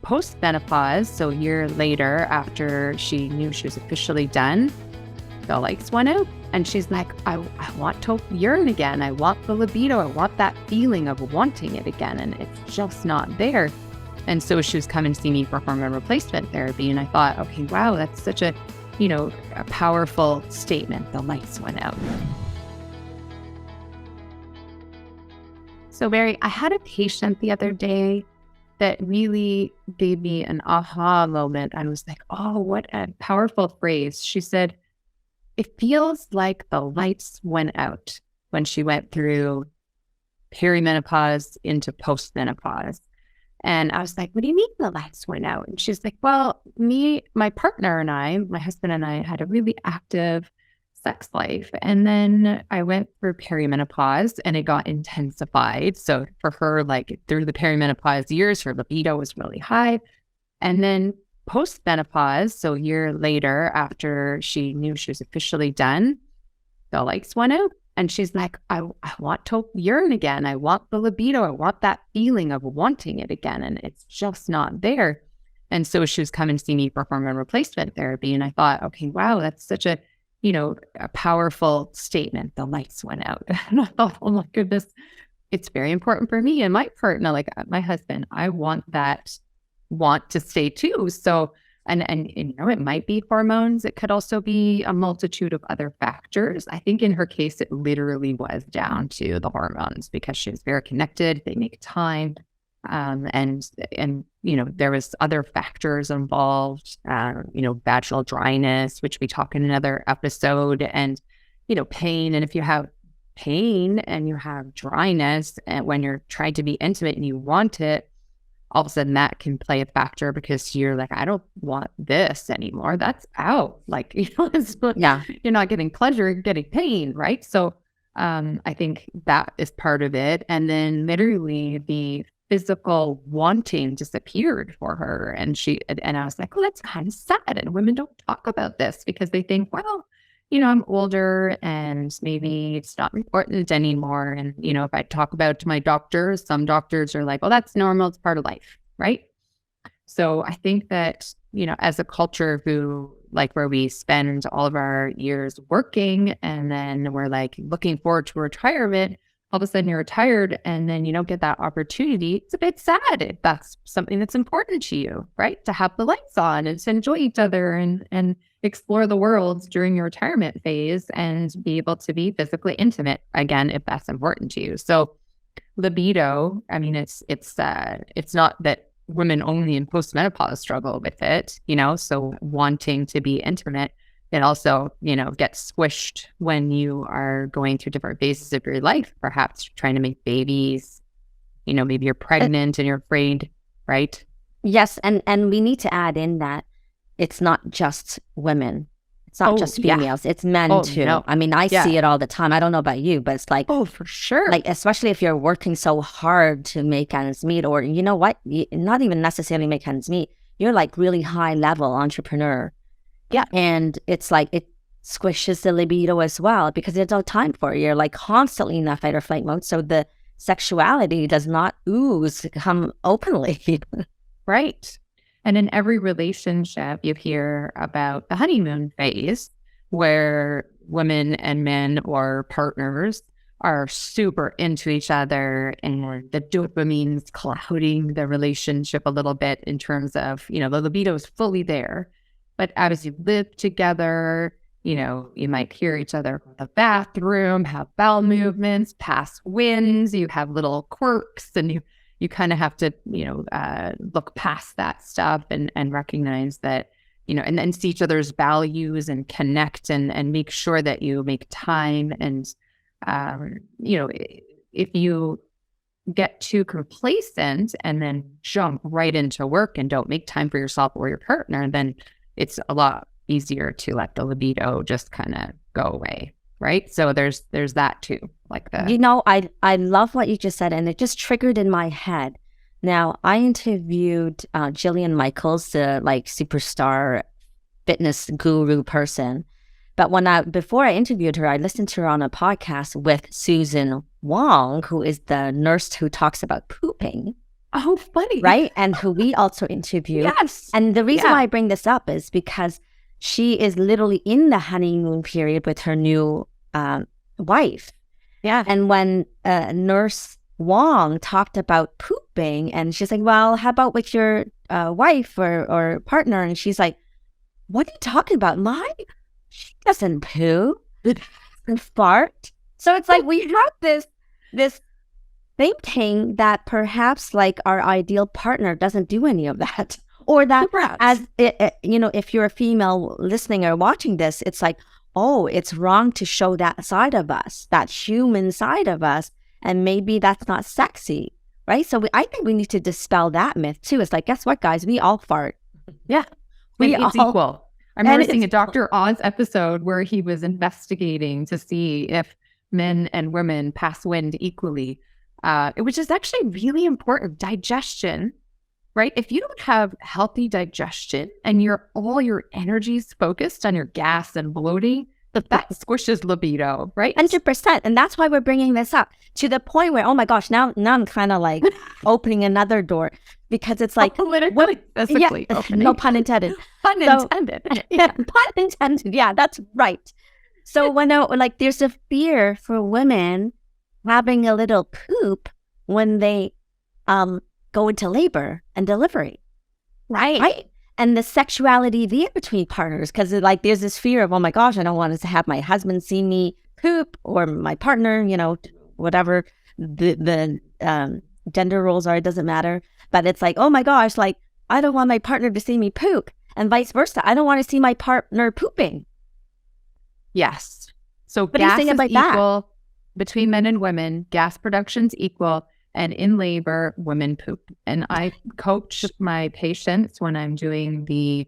post-menopause, so a year later after she knew she was officially done, the lights went out. And she's like, I want to yearn again. I want the libido. I want that feeling of wanting it again. And it's just not there. And so she was coming to see me for hormone replacement therapy. And I thought, okay, wow, that's such a powerful statement. The lights went out. So Barry, I had a patient the other day that really gave me an aha moment. I was like, oh, what a powerful phrase. She said, it feels like the lights went out when she went through perimenopause into post-menopause. And I was like, what do you mean the lights went out? And she's like, well, my partner and I, my husband and I had a really active sex life. And then I went through perimenopause and it got intensified. So for her, like through the perimenopause years, her libido was really high. And then post-menopause, so a year later after she knew she was officially done, the lights went out. And she's like, I want to yearn again. I want the libido. I want that feeling of wanting it again. And it's just not there. And so she was coming to see me for hormone replacement therapy. And I thought, okay, wow, that's such a powerful statement. The lights went out. And I thought, oh my goodness, it's very important for me and my partner, like my husband. I want to stay too. So, and it might be hormones. It could also be a multitude of other factors. I think in her case, it literally was down to the hormones because she was very connected. They make time. And there was other factors involved, vaginal dryness, which we talk in another episode, and, pain. And if you have pain and you have dryness and when you're trying to be intimate and you want it, all of a sudden that can play a factor because you're like, I don't want this anymore. That's out. Like, Yeah. You're not getting pleasure, you're getting pain, right? So I think that is part of it. And then literally the physical wanting disappeared for her. And I was like, well, that's kind of sad. And women don't talk about this because they think, well, I'm older and maybe it's not important anymore. And, if I talk about it to my doctors, some doctors are like, well, that's normal. It's part of life. Right. So I think that, as a culture where we spend all of our years working and then we're like looking forward to retirement, all of a sudden you're retired and then you don't get that opportunity. It's a bit sad if that's something that's important to you, right? To have the lights on and to enjoy each other and explore the world during your retirement phase and be able to be physically intimate again, if that's important to you. So libido, I mean, it's not that women only in postmenopause struggle with it, so wanting to be intimate. It also, gets squished when you are going through different phases of your life, perhaps trying to make babies, maybe you're pregnant and you're afraid, right? Yes. And we need to add in that it's not just women. It's not just females. Yeah. It's men too. No. I mean, I see it all the time. I don't know about you, but it's like, oh, for sure. Like, especially if you're working so hard to make ends meet, or not even necessarily make ends meet. You're like really high level entrepreneur. Yeah. And it's like it squishes the libido as well because there's no time for it. You're like constantly in that fight or flight mode. So the sexuality does not come openly. Right. And in every relationship, you hear about the honeymoon phase where women and men or partners are super into each other and the dopamine's clouding the relationship a little bit in terms of, the libido is fully there. But as you live together, you might hear each other in the bathroom, have bowel movements, pass winds, you have little quirks, and you kind of have to, look past that stuff and recognize that, and then see each other's values and connect and make sure that you make time. And, if you get too complacent and then jump right into work and don't make time for yourself or your partner, then it's a lot easier to let the libido just kind of go away, right? So there's that too, like the. I love what you just said, and it just triggered in my head. Now, I interviewed Jillian Michaels, the superstar fitness guru person. But before I interviewed her, I listened to her on a podcast with Susan Wong, who is the nurse who talks about pooping. Oh, funny. right? And who we also interviewed. Yes. And the reason Yeah. why I bring this up is because she is literally in the honeymoon period with her new wife. Yeah. And when Nurse Wong talked about pooping, and she's like, well, how about with your wife or partner? And she's like, what are you talking about? She doesn't poop and fart. So it's like we have this thinking that perhaps like our ideal partner doesn't do any of that. Or that as if you're a female listening or watching this, it's like, oh, it's wrong to show that side of us, that human side of us. And maybe that's not sexy, right? So I think we need to dispel that myth too. It's like, guess what, guys? We all fart. Yeah. It's equal. I remember seeing a Dr. Oz episode where he was investigating to see if men and women pass wind equally, which is actually really important. Digestion, right? If you don't have healthy digestion and all your energy's focused on your gas and bloating, that squishes libido, right? 100%. And that's why we're bringing this up to the point where, oh my gosh, now I'm kind of like opening another door, because it's like, physically opening. No pun intended. Pun intended. Pun intended. Yeah, that's right. So when like there's a fear for women having a little poop when they go into labor and delivery. Right. And the sexuality there between partners, because like there's this fear of, oh my gosh, I don't want to have my husband see me poop, or my partner, whatever the gender roles are, it doesn't matter. But it's like, oh my gosh, like I don't want my partner to see me poop, and vice versa. I don't want to see my partner pooping. Yes. So what gas is equal between men and women. Gas production's equal. And in labor, women poop. And I coach my patients when I'm doing the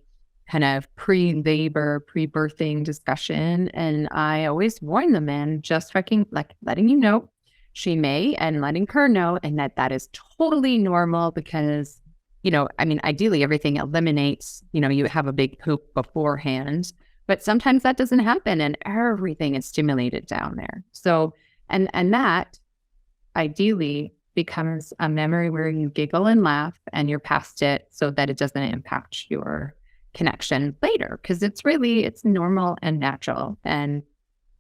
kind of pre-labor, pre-birthing discussion. And I always warn the men, just fucking like letting you know, she may, and letting her know, and that is totally normal, because, ideally everything eliminates, you have a big poop beforehand, but sometimes that doesn't happen and everything is stimulated down there. So, and that ideally becomes a memory where you giggle and laugh and you're past it, so that it doesn't impact your connection later, because it's normal and natural. And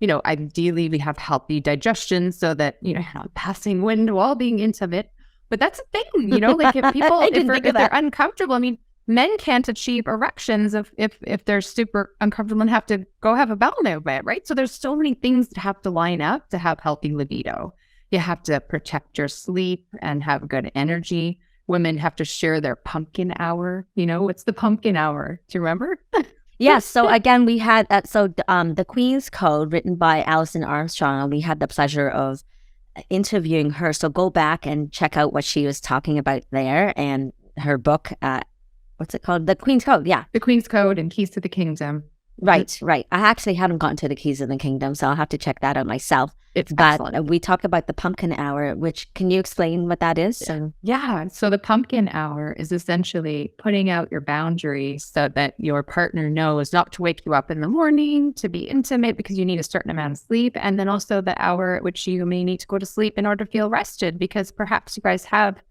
ideally we have healthy digestion so that not passing wind while being intimate. But that's a thing, like if people if they're uncomfortable, men can't achieve erections if they're super uncomfortable and have to go have a bowel movement, right? So there's so many things that have to line up to have healthy libido. You have to protect your sleep and have good energy. Women have to share their pumpkin hour. What's the pumpkin hour? Do you remember? Yes. So again, we had the Queen's Code, written by Alison Armstrong, and we had the pleasure of interviewing her. So go back and check out what she was talking about there, and her book. What's it called? The Queen's Code. Yeah, The Queen's Code and Keys to the Kingdom. Right. I actually haven't gotten to the Keys of the Kingdom, so I'll have to check that out myself. It's excellent. We talk about the pumpkin hour, which, can you explain what that is? Yeah. So the pumpkin hour is essentially putting out your boundaries so that your partner knows not to wake you up in the morning to be intimate, because you need a certain amount of sleep. And then also the hour at which you may need to go to sleep in order to feel rested, because perhaps you guys have,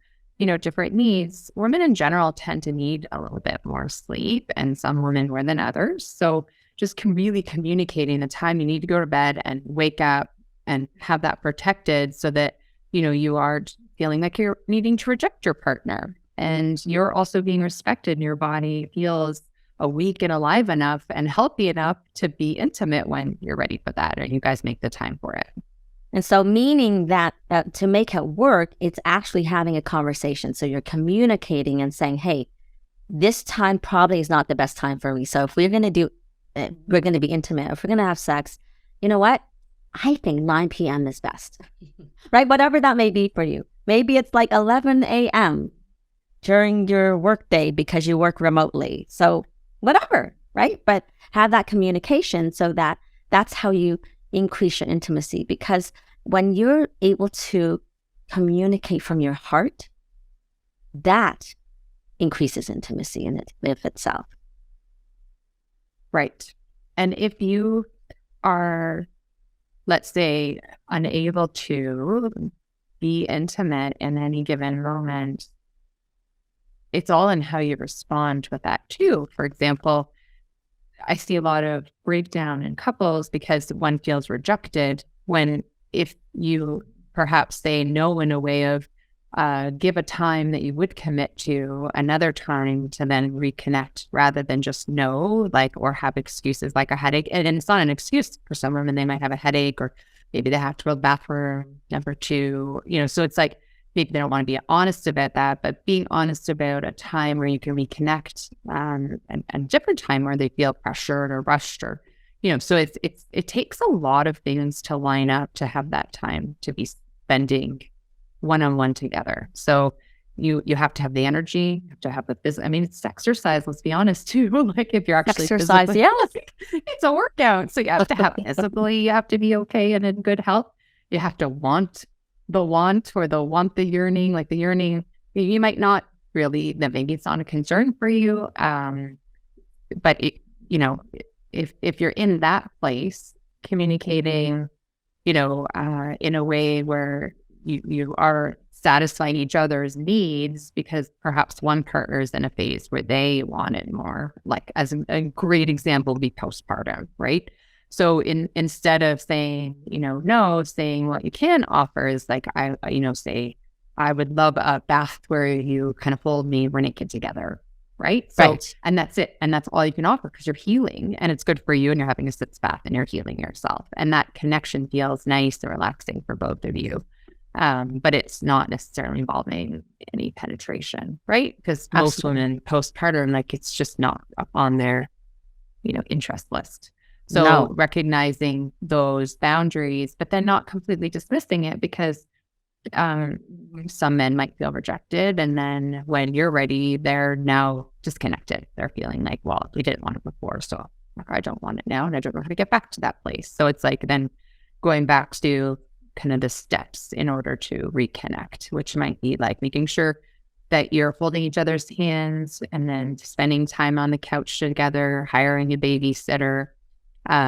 different needs. Women in general tend to need a little bit more sleep, and some women more than others. So just really communicating the time you need to go to bed and wake up, and have that protected, so that, you are feeling like you're needing to reject your partner, and you're also being respected, and your body feels awake and alive enough and healthy enough to be intimate when you're ready for that, and you guys make the time for it. And so, meaning that to make it work, it's actually having a conversation. So you're communicating and saying, hey, this time probably is not the best time for me. So if we're going to we're going to be intimate, if we're going to have sex, you know what? I think 9 p.m. is best, right? Whatever that may be for you. Maybe it's like 11 a.m. during your workday because you work remotely. So whatever, right? But have that communication, so that that's how you increase your intimacy. Because when you're able to communicate from your heart, that increases intimacy in it of itself. Right. And if you are, let's say, unable to be intimate in any given moment, it's all in how you respond with that too. For example, I see a lot of breakdown in couples because one feels rejected when, if you perhaps say no in a way of give a time that you would commit to, another time to then reconnect, rather than just no, like, or have excuses like a headache. And it's not an excuse for some women. They might have a headache, or maybe they have to go to the bathroom, number two, so it's like, maybe they don't want to be honest about that, but being honest about a time where you can reconnect, and different time where they feel pressured or rushed, or, so it takes a lot of things to line up to have that time to be spending one-on-one together. So you have to have the energy, you have to have the physical. I mean, it's exercise, let's be honest too. Like, if you're actually Exercise, physically, yeah. it's a workout. So you have to have physically, you have to be okay and in good health. You have to want the yearning, like the yearning. You might not really, that maybe it's not a concern for you. But if you're in that place, communicating, in a way where you are satisfying each other's needs, because perhaps one partner is in a phase where they want it more. Like, as a great example would be postpartum, right? So instead of saying, no, saying what you can offer is like, say, I would love a bath where you kind of hold me, we're naked together, right? So, Right. and that's it. And that's all you can offer, because you're healing and it's good for you, and you're having a sitz bath and you're healing yourself. And that connection feels nice and relaxing for both of you. But it's not necessarily involving any penetration, right? Because most women postpartum, like, it's just not up on their, interest list. So No. recognizing those boundaries, but then not completely dismissing it, because some men might feel rejected. And then when you're ready, they're now disconnected. They're feeling like, well, we didn't want it before, so I don't want it now, and I don't know how to get back to that place. So it's like then going back to kind of the steps in order to reconnect, which might be like making sure that you're holding each other's hands, and then spending time on the couch together, hiring a babysitter,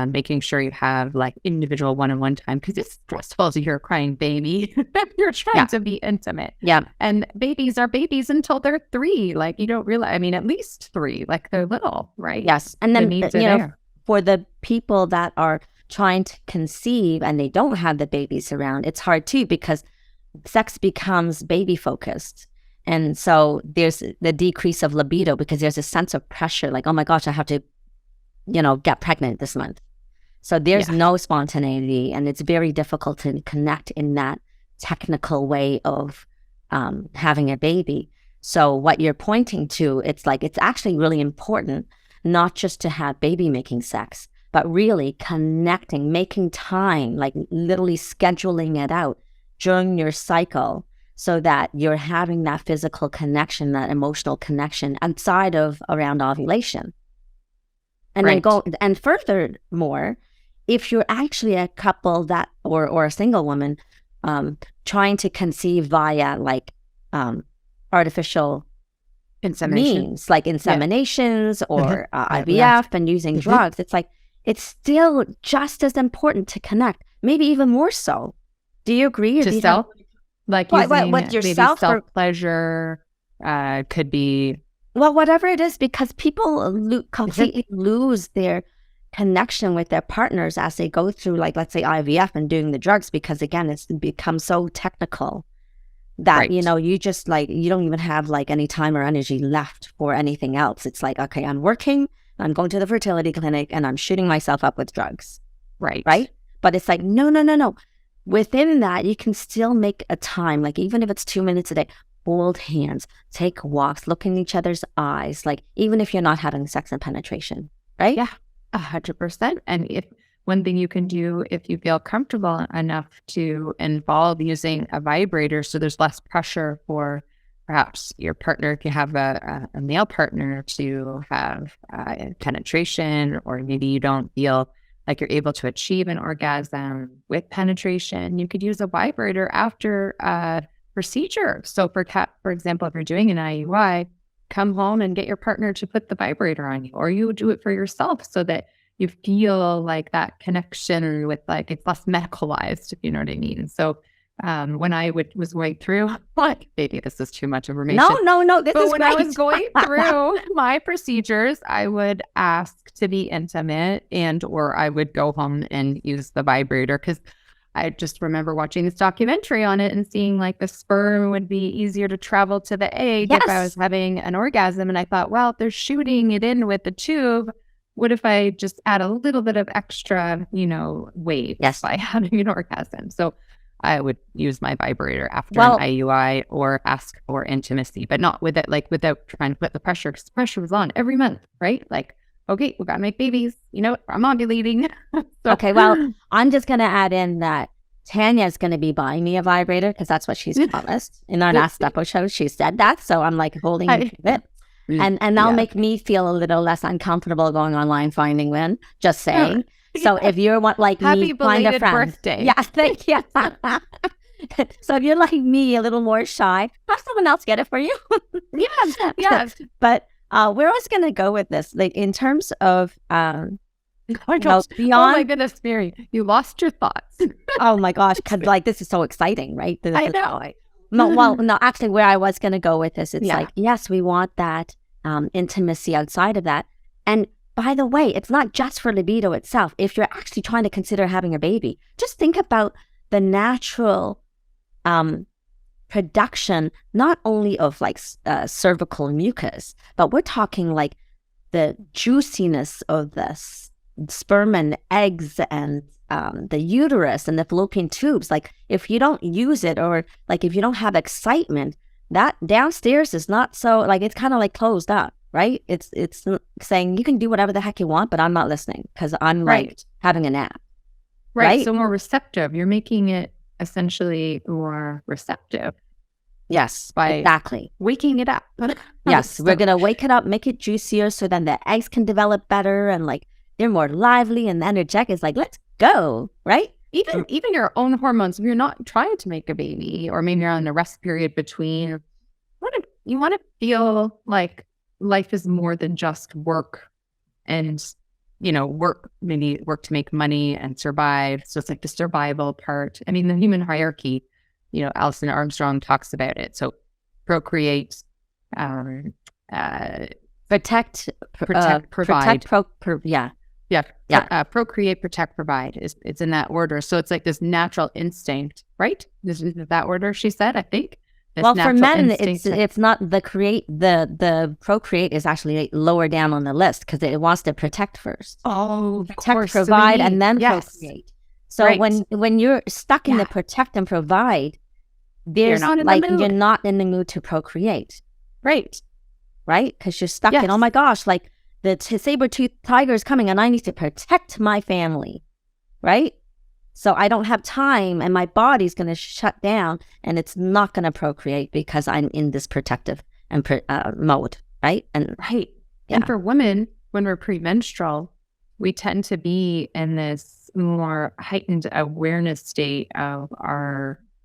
making sure you have like individual one-on-one time, because it's stressful to hear a crying baby. You're trying to be intimate. Yeah. And babies are babies until they're 3. Like, you don't realize, I mean, at least 3, like, they're little, right? Yes. And then, needs are there. for the people that are trying to conceive and they don't have the babies around, it's hard too, because sex becomes baby focused. And so there's the decrease of libido, because there's a sense of pressure, like, oh my gosh, I have to, get pregnant this month. So there's no spontaneity, and it's very difficult to connect in that technical way of having a baby. So what you're pointing to, it's like, it's actually really important not just to have baby making sex, but really connecting, making time, like literally scheduling it out during your cycle, so that you're having that physical connection, that emotional connection outside of around ovulation. And then and furthermore, if you're actually a couple that, or a single woman, trying to conceive via like artificial means, like inseminations or IVF and using drugs, it's like, it's still just as important to connect, maybe even more so. Do you agree? To self, like, using what yourself, maybe self-pleasure, could be, well, whatever it is, because people completely lose their connection with their partners as they go through, like, let's say IVF and doing the drugs, because again, it's become so technical that, you just like, you don't even have like any time or energy left for anything else. It's like, okay, I'm working, I'm going to the fertility clinic, and I'm shooting myself up with drugs. Right. But it's like, no. Within that, you can still make a time, like, even if it's 2 minutes a day, hold hands, take walks, look in each other's eyes, like, even if you're not having sex and penetration, right? Yeah, 100%. And if one thing you can do, if you feel comfortable enough to involve using a vibrator, so there's less pressure for perhaps your partner, if you have a male partner, to have penetration, or maybe you don't feel like you're able to achieve an orgasm with penetration, you could use a vibrator after procedure. So for example, if you're doing an IUI, come home and get your partner to put the vibrator on you, or you do it for yourself, so that you feel like that connection with, like, it's less medicalized, if you know what I mean. So when I was going through, like, maybe this is too much information. No, this But is when great. I was going through my procedures, I would ask to be intimate or I would go home and use the vibrator because I just remember watching this documentary on it and seeing like the sperm would be easier to travel to the egg if I was having an orgasm. And I thought, well, if they're shooting it in with the tube, what if I just add a little bit of extra, waves by having an orgasm? So I would use my vibrator after an IUI or ask for intimacy, but not with it, like without trying to put the pressure, because the pressure was on every month, right? Like, okay, we got to make babies. I'm ovulating. Okay, well, I'm just going to add in that Tanya is going to be buying me a vibrator because that's what she's promised. In our last episode, she said that. So I'm like holding it. And that'll make me feel a little less uncomfortable going online finding one. Just saying. So if you're like Happy me, find a belated friend. birthday. Yeah, thank you. So if you're like me, a little more shy, have someone else get it for you. Yes. But where I was going to go with this, like in terms of beyond. Oh my goodness, Mary, you lost your thoughts. Oh my gosh, because like this is so exciting, right? I know. No, actually, where I was going to go with this, it's like, yes, we want that intimacy outside of that. And by the way, it's not just for libido itself. If you're actually trying to consider having a baby, just think about the natural production, not only of like cervical mucus, but we're talking like the juiciness of the sperm and eggs and the uterus and the fallopian tubes. Like if you don't use it, or like if you don't have excitement, that downstairs is not so, like it's kind of like closed up, right? It's saying you can do whatever the heck you want, but I'm not listening because I'm like having a nap. Right. So more receptive. You're making it essentially more receptive. Yes, exactly. Waking it up. Yes, we're going to wake it up, make it juicier so then the eggs can develop better and like they're more lively and energetic. It's like, let's go, right? Even your own hormones, if you're not trying to make a baby or maybe you're on a rest period between, you want to feel like life is more than just work and, work to make money and survive. So it's like the survival part. I mean, the human hierarchy, Alison Armstrong talks about it. So procreate, protect, provide. Yeah. Procreate, protect, provide. It's in that order. So it's like this natural instinct, right? This is that order she said, I think. Well, for men, it's not the create. The procreate is actually lower down on the list because it wants to protect first. Oh, protect, provide, and then procreate. So when you're stuck in the protect and provide, you're not in the mood to procreate. Right. Because you're stuck in, oh my gosh, like the saber-toothed tiger is coming and I need to protect my family, right? So I don't have time and my body's going to shut down and it's not going to procreate because I'm in this protective and mode, right? And And for women, when we're premenstrual, we tend to be in this more heightened awareness state of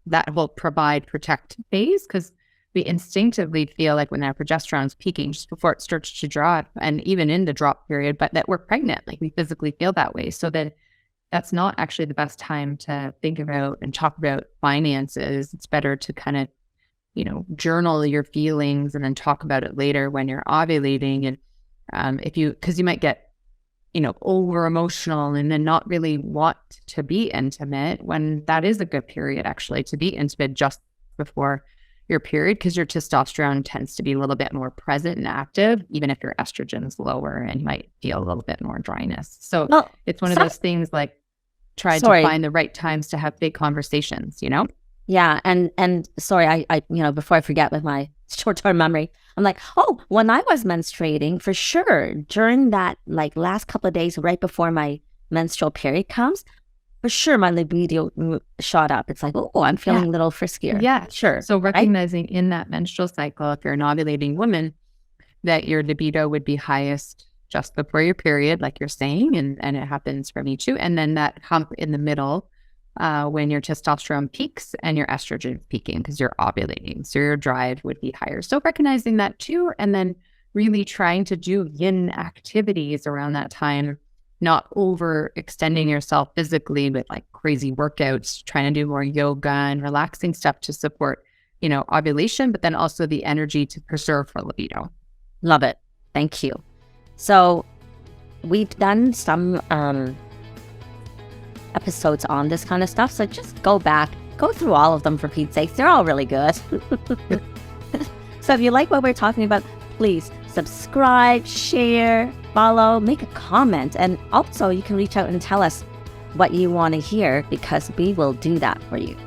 that will provide, protect phase because we instinctively feel like when our progesterone's peaking just before it starts to drop and even in the drop period, but that we're pregnant, like we physically feel that way. So then that's not actually the best time to think about and talk about finances. It's better to kind of, journal your feelings and then talk about it later when you're ovulating. And because you might get, over emotional and then not really want to be intimate when that is a good period actually to be intimate just before your period because your testosterone tends to be a little bit more present and active, even if your estrogen is lower and you might feel a little bit more dryness. So it's one of those things like try to find the right times to have big conversations, Yeah. And sorry, I before I forget with my short-term memory, I'm like, when I was menstruating, for sure, during that like last couple of days right before my menstrual period comes, for sure, my libido shot up. It's like, I'm feeling a little friskier. Yeah, sure. So recognizing in that menstrual cycle, if you're an ovulating woman, that your libido would be highest just before your period, like you're saying, and it happens for me too. And then that hump in the middle, when your testosterone peaks and your estrogen is peaking because you're ovulating. So your drive would be higher. So recognizing that too, and then really trying to do yin activities around that time not overextending yourself physically with like crazy workouts, trying to do more yoga and relaxing stuff to support, ovulation, but then also the energy to preserve for libido. Love it. Thank you. So we've done some episodes on this kind of stuff. So just go back, go through all of them for Pete's sake. They're all really good. So if you like what we're talking about, please subscribe, share, follow, make a comment. And also you can reach out and tell us what you want to hear, because we will do that for you.